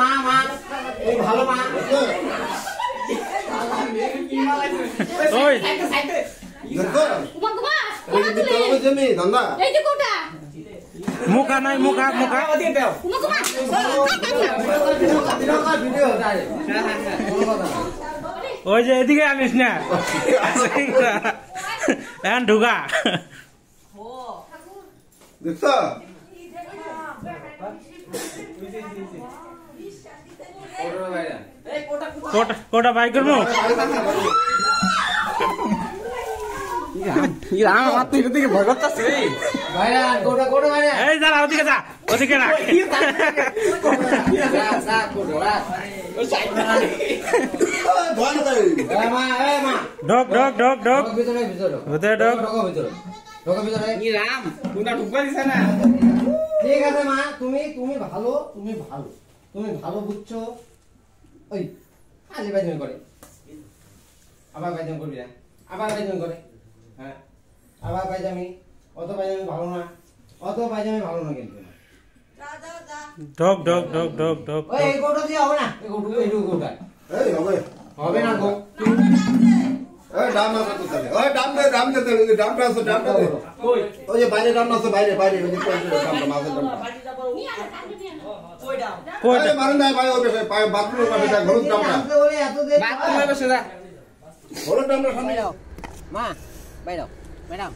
মা এই ভালো মা ওই মুখা নাই মুখা মুখা ওই যে এদিকে আনিস না এখন ঢুকা দেখছ কোটা বাই করবো এই যা ওদিকে যা ওদিকে রাখ ঢোক ঢোক ঢোক ঢোক ভিতরে ঢোক ঠিক আছে মা তুমি ভালো তুমি ভালো বুঝছো ওই খালি বাইজন করে আবার বাইজন করবি না আবার বাইজন করে হ্যাঁ আবার বাইজামি অত বাইজামি ভালো না কিন্তু ঢোক ঢোক ঢোক ঢোক ঢোক ওই এই গোটা দিয়ে হবে না এই গোটা এই হবে না গো এই ডাম আছে তো তাহলে ওই ডাম দে ডামটা আছে ডামটা দে ওই যে বাইরে ডাম আছে বাইরে ওই যে ডামটা মাছের ডামটা কই ওই মারুন নাই ভাই ওই পায় বাথরুমের পাশে যা হলুদ ডামটা বলে এত দে বাথরুমে বসে যা হলুদ ডামটা সামনে মা বাইরে ম্যাডাম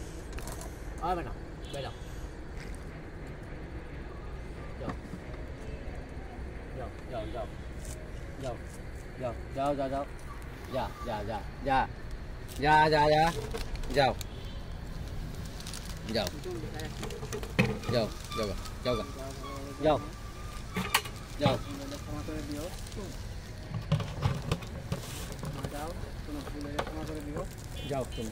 ও ম্যাডাম বাইরে जाओ तुम